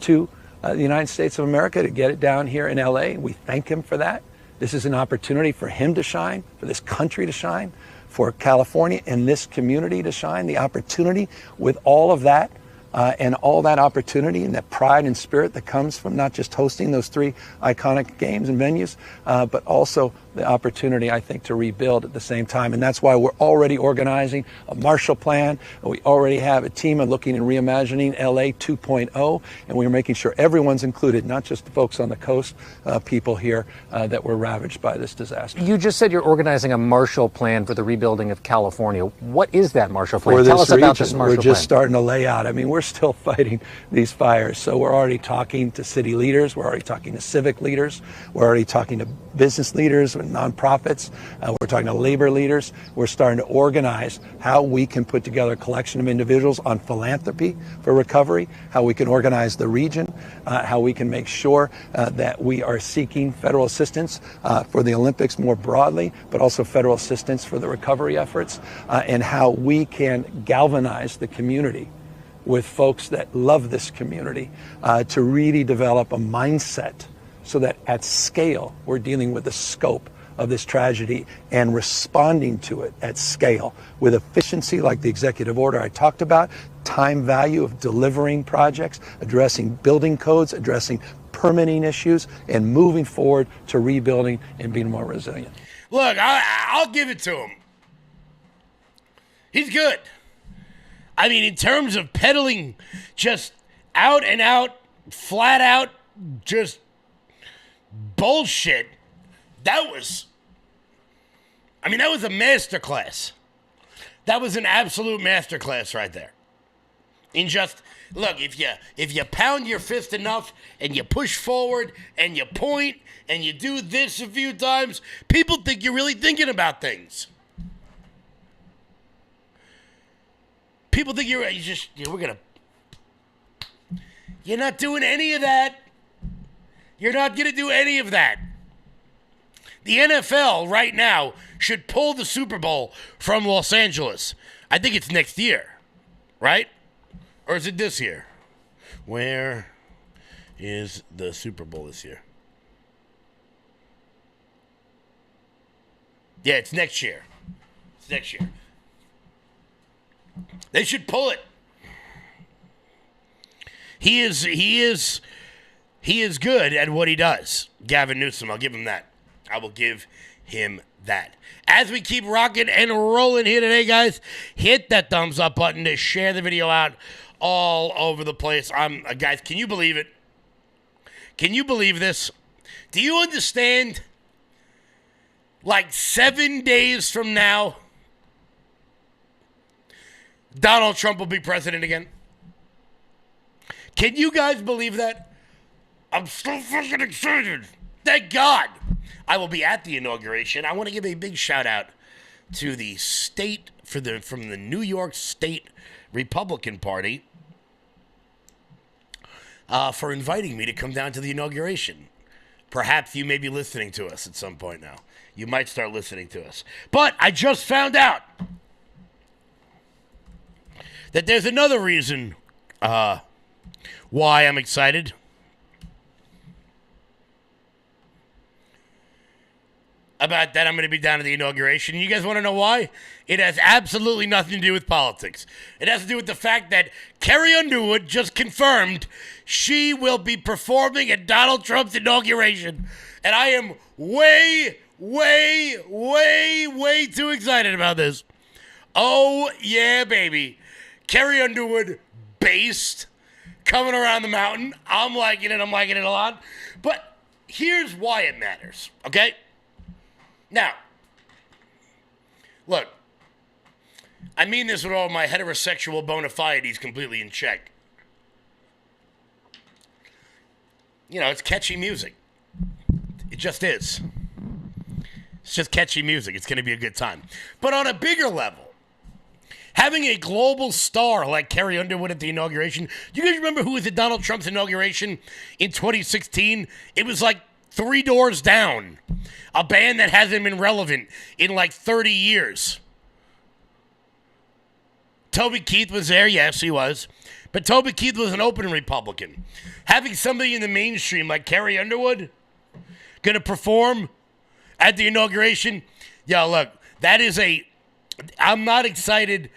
to the United States of America, to get it down here in LA. We thank him for that. This is an opportunity for him to shine, for this country to shine, for California and this community to shine. The opportunity with all of that and all that opportunity and that pride and spirit that comes from not just hosting those 3 iconic games and venues, but also the opportunity, I think, to rebuild at the same time. And that's why we're already organizing a Marshall Plan. We already have a team of looking and reimagining LA 2.0, and we're making sure everyone's included, not just the folks on the coast, people here that were ravaged by this disaster. You just said you're organizing a Marshall Plan for the rebuilding of California. What is that Marshall Plan? Tell us about this Marshall Plan. We're just starting to lay out. I mean, we're still fighting these fires. So we're already talking to city leaders. We're already talking to civic leaders. We're already talking to business leaders and nonprofits. We're talking to labor leaders. We're starting to organize how we can put together a collection of individuals on philanthropy for recovery, how we can organize the region, how we can make sure that we are seeking federal assistance for the Olympics more broadly, but also federal assistance for the recovery efforts, and how we can galvanize the community with folks that love this community to really develop a mindset so that at scale we're dealing with the scope of this tragedy and responding to it at scale with efficiency, like the executive order I talked about, time value of delivering projects, addressing building codes, addressing permitting issues, and moving forward to rebuilding and being more resilient. Look, I'll give it to him. He's good. I mean, in terms of peddling just out and out, flat out, just bullshit, that was a masterclass. That was an absolute masterclass right there. In just, look, if you pound your fist enough and you push forward and you point and you do this a few times, people think you're really thinking about things. People think you're not doing any of that. You're not going to do any of that. The NFL right now should pull the Super Bowl from Los Angeles. I think it's next year, right? Or is it this year? Where is the Super Bowl this year? Yeah, it's next year. It's next year. They should pull it. He is good at what he does. Gavin Newsom, I'll give him that. I will give him that. As we keep rocking and rolling here today, guys, hit that thumbs up button to share the video out all over the place. Guys, can you believe it? Can you believe this? Do you understand? Like 7 days from now, Donald Trump will be president again. Can you guys believe that? I'm so fucking excited. Thank God. I will be at the inauguration. I want to give a big shout out to the state from the New York State Republican Party for inviting me to come down to the inauguration. Perhaps you may be listening to us at some point now. You might start listening to us. But I just found out that there's another reason why I'm excited. About that, I'm going to be down at the inauguration. You guys want to know why? It has absolutely nothing to do with politics. It has to do with the fact that Carrie Underwood just confirmed she will be performing at Donald Trump's inauguration. And I am way too excited about this. Oh, yeah, baby. Carrie Underwood, based, coming around the mountain. I'm liking it a lot. But here's why it matters, okay? Now, Look, I mean this with all my heterosexual bona fides completely in check. You know, it's catchy music. It just is. It's just catchy music. It's going to be a good time. But on a bigger level, having a global star like Carrie Underwood at the inauguration. Do you guys remember who was at Donald Trump's inauguration in 2016? It was like 3 Doors Down, a band that hasn't been relevant in like 30 years. Toby Keith was there. Yes, he was. But Toby Keith was an open Republican. Having somebody in the mainstream like Carrie Underwood going to perform at the inauguration, yo, look, that is I'm not excited.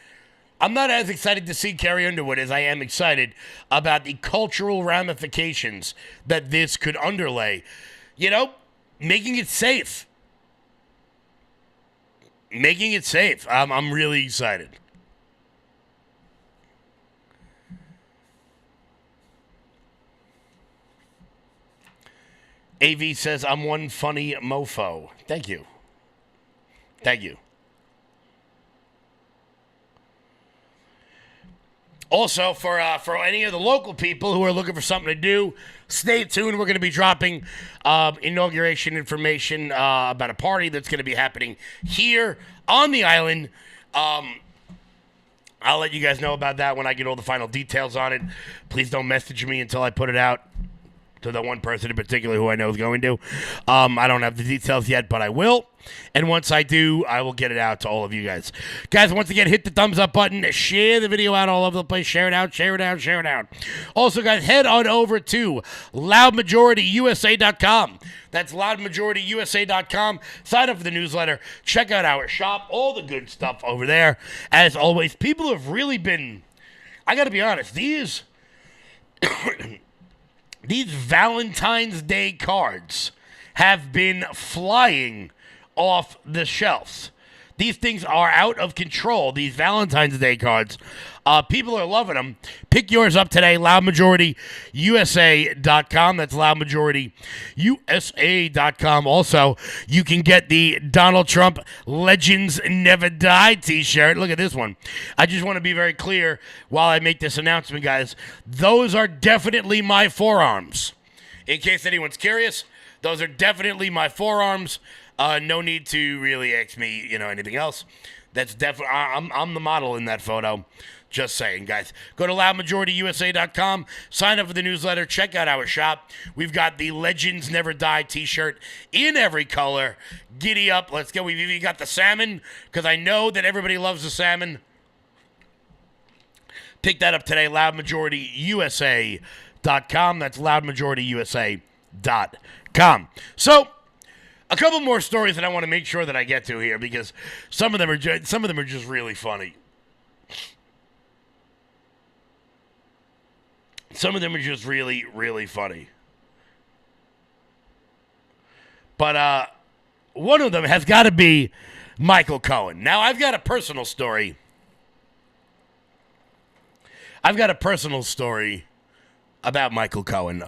I'm not as excited to see Carrie Underwood as I am excited about the cultural ramifications that this could underlay. You know, making it safe. Making it safe. I'm really excited. AV says, I'm one funny mofo. Thank you. Thank you. Also, for any of the local people who are looking for something to do, stay tuned. We're going to be dropping inauguration information about a party that's going to be happening here on the island. I'll let you guys know about that when I get all the final details on it. Please don't message me until I put it out to the one person in particular who I know is going to. I don't have the details yet, but I will. And once I do, I will get it out to all of you guys. Guys, once again, hit the thumbs up button. Share the video out all over the place. Share it out, share it out, share it out. Also, guys, head on over to loudmajorityusa.com. That's loudmajorityusa.com. Sign up for the newsletter. Check out our shop. All the good stuff over there. As always, people have really been, I got to be honest, these Valentine's Day cards have been flying off the shelves. These things are out of control, these Valentine's Day cards. People are loving them. Pick yours up today, loudmajorityusa.com. That's loudmajorityusa.com. Also, you can get the Donald Trump Legends Never Die t-shirt. Look at this one. I just want to be very clear while I make this announcement, guys. Those are definitely my forearms. In case anyone's curious, those are definitely my forearms. No need to really ask me, anything else. That's definitely, I'm the model in that photo. Just saying, guys. Go to loudmajorityusa.com. Sign up for the newsletter. Check out our shop. We've got the Legends Never Die t-shirt in every color. Giddy up. Let's go. We've even got the salmon, because I know that everybody loves the salmon. Pick that up today, loudmajorityusa.com. That's loudmajorityusa.com. So, a couple more stories that I want to make sure that I get to here, because some of them are just really funny. Some of them are just really, really funny. But one of them has got to be Michael Cohen. Now, I've got a personal story. About Michael Cohen.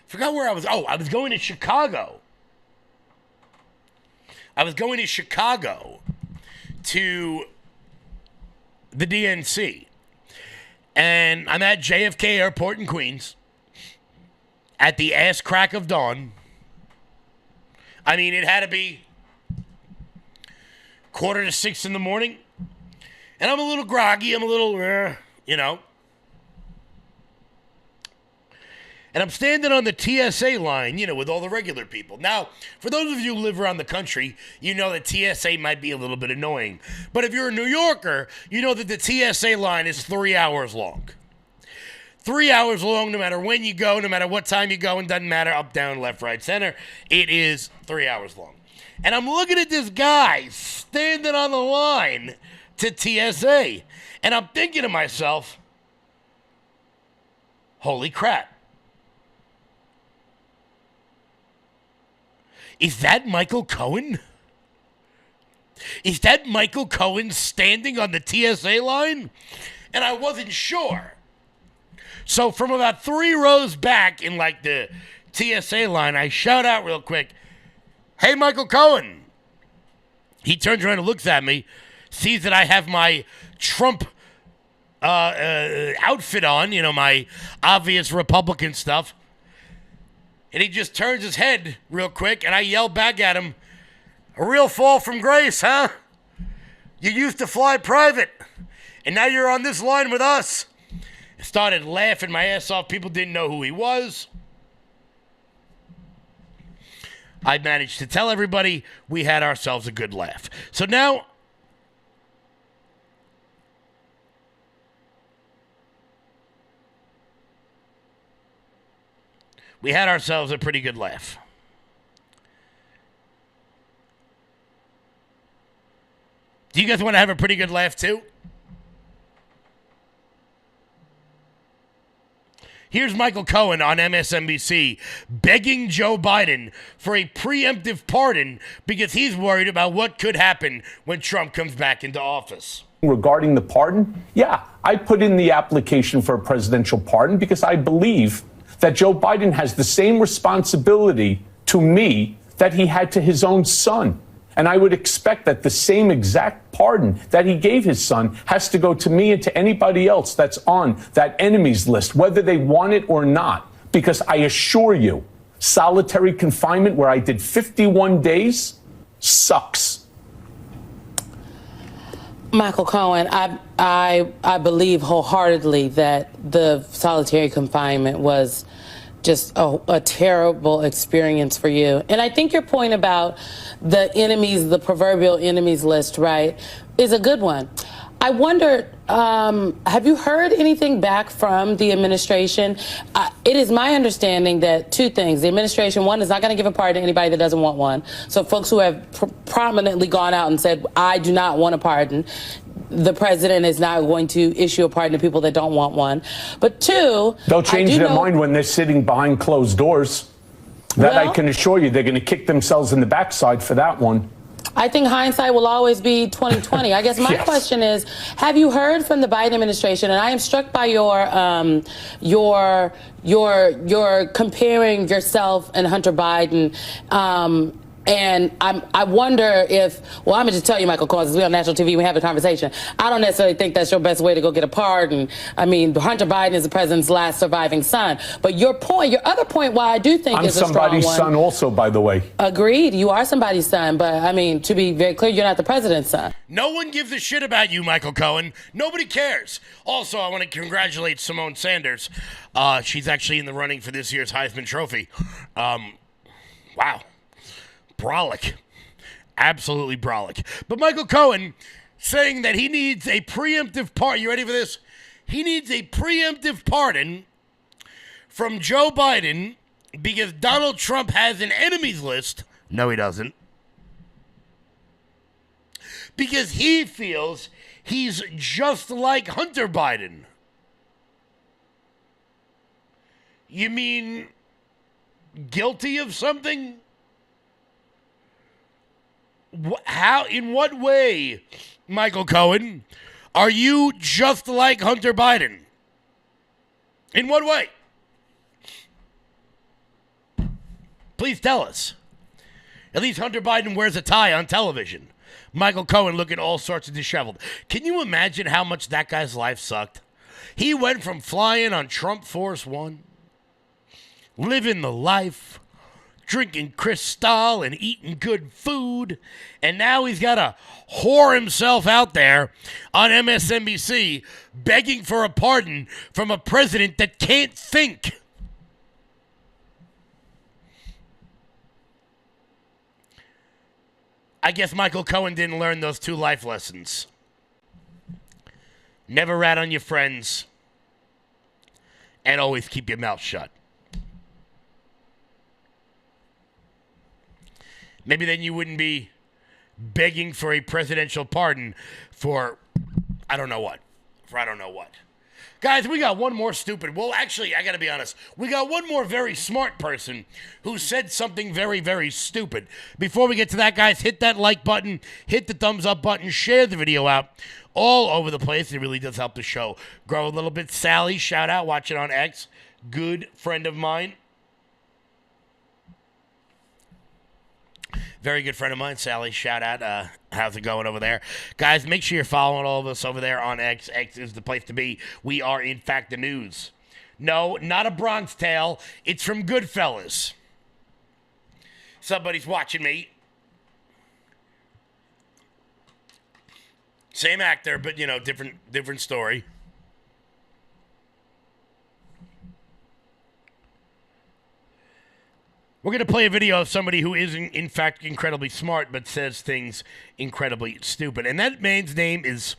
Forgot where I was. Oh, I was going to Chicago. To the DNC. And I'm at JFK Airport in Queens at the ass crack of dawn. I mean, it had to be 5:45 in the morning. And I'm a little groggy. I'm a little, And I'm standing on the TSA line, with all the regular people. Now, for those of you who live around the country, you know that TSA might be a little bit annoying. But if you're a New Yorker, you know that the TSA line is 3 hours long. 3 hours long, no matter when you go, no matter what time you go, and doesn't matter up, down, left, right, center. It is 3 hours long. And I'm looking at this guy standing on the line to TSA. And I'm thinking to myself, holy crap. Is that Michael Cohen? Is that Michael Cohen standing on the TSA line? And I wasn't sure. So from about 3 rows back in the TSA line, I shout out real quick, Hey, Michael Cohen. He turns around and looks at me, sees that I have my Trump outfit on, my obvious Republican stuff. And he just turns his head real quick, and I yell back at him, a real fall from grace, huh? You used to fly private, and now you're on this line with us. I started laughing my ass off. People didn't know who he was. I managed to tell everybody we had ourselves a good laugh. So now, we had ourselves a pretty good laugh. Do you guys want to have a pretty good laugh too? Here's Michael Cohen on MSNBC begging Joe Biden for a preemptive pardon because he's worried about what could happen when Trump comes back into office. Regarding the pardon, yeah, I put in the application for a presidential pardon because I believe that Joe Biden has the same responsibility to me that he had to his own son. And I would expect that the same exact pardon that he gave his son has to go to me and to anybody else that's on that enemies list, whether they want it or not. Because I assure you, solitary confinement where I did 51 days sucks. Michael Cohen, I believe wholeheartedly that the solitary confinement was just a terrible experience for you. And I think your point about the enemies, the proverbial enemies list, right, is a good one. I wonder, have you heard anything back from the administration? It is my understanding that two things. The administration, one, is not going to give a pardon to anybody that doesn't want one. So folks who have prominently gone out and said, I do not want a pardon, the president is not going to issue a pardon to people that don't want one. But two, they'll change their mind when they're sitting behind closed doors. That I can assure you, they're going to kick themselves in the backside for that one. I think hindsight will always be 20/20. I guess my question is, have you heard from the Biden administration? And I am struck by your comparing yourself and Hunter Biden. And I wonder if, well, I'm going to just tell you, Michael Cohen, we're on national TV, we have a conversation. I don't necessarily think that's your best way to go get a pardon. I mean, Hunter Biden is the president's last surviving son. But your other point, why I do think is a strong one. I'm somebody's son also, by the way. Agreed. You are somebody's son. But, I mean, to be very clear, you're not the president's son. No one gives a shit about you, Michael Cohen. Nobody cares. Also, I want to congratulate Simone Sanders. She's actually in the running for this year's Heisman Trophy. Wow. Brolic. Absolutely brolic. But Michael Cohen saying that he needs a preemptive pardon. You ready for this? He needs a preemptive pardon from Joe Biden because Donald Trump has an enemies list. No, he doesn't. Because he feels he's just like Hunter Biden. You mean guilty of something? How, in what way, Michael Cohen, are you just like Hunter Biden? In what way? Please tell us. At least Hunter Biden wears a tie on television. Michael Cohen looking all sorts of disheveled. Can you imagine how much that guy's life sucked? He went from flying on Trump Force One, living the life, drinking Cristal and eating good food, and now he's got to whore himself out there on MSNBC begging for a pardon from a president that can't think. I guess Michael Cohen didn't learn those two life lessons. Never rat on your friends, and always keep your mouth shut. Maybe then you wouldn't be begging for a presidential pardon for I don't know what. Guys, we got one more stupid. Well, actually, I got to be honest. We got one more very smart person who said something very, very stupid. Before we get to that, guys, hit that like button, hit the thumbs up button, share the video out all over the place. It really does help the show grow a little bit. Sally, shout out, watching on X. Good friend of mine. Very good friend of mine, Sally. Shout out. How's it going over there? Guys, make sure you're following all of us over there on X. X is the place to be. We are, in fact, the news. No, not a Bronze Tale. It's from Goodfellas. Somebody's watching me. Same actor, but, different story. We're going to play a video of somebody who is, in fact, incredibly smart, but says things incredibly stupid. And that man's name is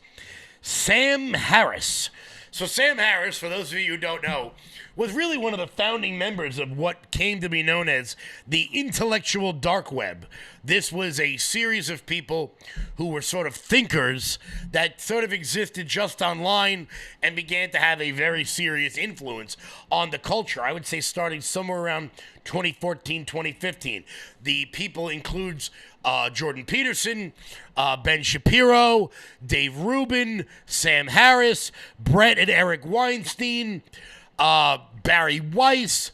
Sam Harris. So Sam Harris, for those of you who don't know, was really one of the founding members of what came to be known as the intellectual dark web. This was a series of people who were sort of thinkers that sort of existed just online and began to have a very serious influence on the culture. I would say starting somewhere around 2014, 2015. The people includes Jordan Peterson, Ben Shapiro, Dave Rubin, Sam Harris, Brett and Eric Weinstein, Barry Weiss.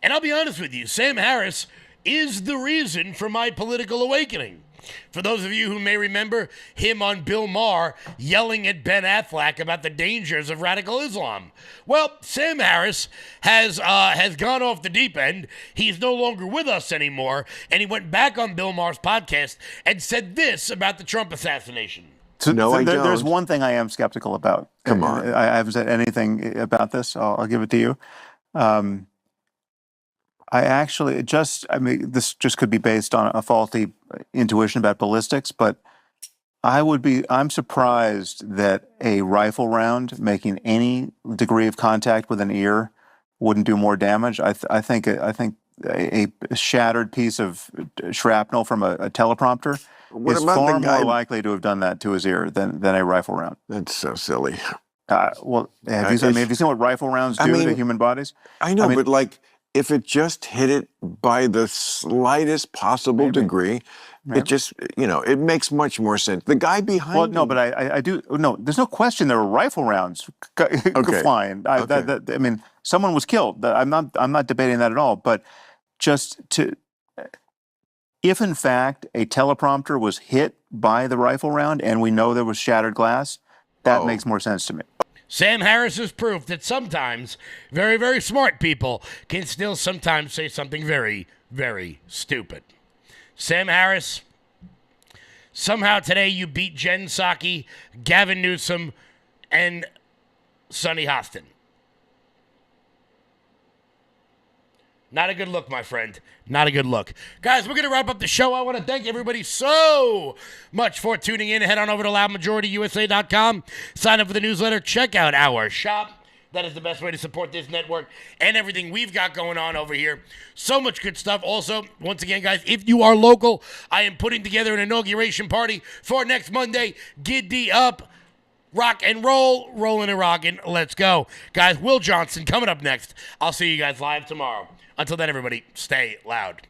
And I'll be honest with you, Sam Harris is the reason for my political awakening. For those of you who may remember him on Bill Maher yelling at Ben Affleck about the dangers of radical Islam. Well, Sam Harris has gone off the deep end. He's no longer with us anymore, and he went back on Bill Maher's podcast and said this about the Trump assassination. So there's one thing I am skeptical about. Come on. I haven't said anything about this. I'll give it to you. This just could be based on a faulty intuition about ballistics, but I'm surprised that a rifle round making any degree of contact with an ear wouldn't do more damage. I think a shattered piece of shrapnel from a teleprompter is far more likely to have done that to his ear than a rifle round. That's so silly. Have you seen what rifle rounds do to human bodies? I know, but if it just hit it by the slightest possible degree, it just, it makes much more sense. The guy behind Well, no, but I do. No, there's no question there were rifle rounds flying. I mean, someone was killed. I'm not debating that at all. But if in fact a teleprompter was hit by the rifle round and we know there was shattered glass, that makes more sense to me. Sam Harris is proof that sometimes very, very smart people can still sometimes say something very, very stupid. Sam Harris, somehow today you beat Jen Psaki, Gavin Newsom, and Sonny Hostin. Not a good look, my friend. Not a good look. Guys, we're going to wrap up the show. I want to thank everybody so much for tuning in. Head on over to loudmajorityusa.com. Sign up for the newsletter. Check out our shop. That is the best way to support this network and everything we've got going on over here. So much good stuff. Also, once again, guys, if you are local, I am putting together an inauguration party for next Monday. Giddy up. Rock and roll. Rolling and rocking. Let's go. Guys, Will Johnson coming up next. I'll see you guys live tomorrow. Until then, everybody, stay loud.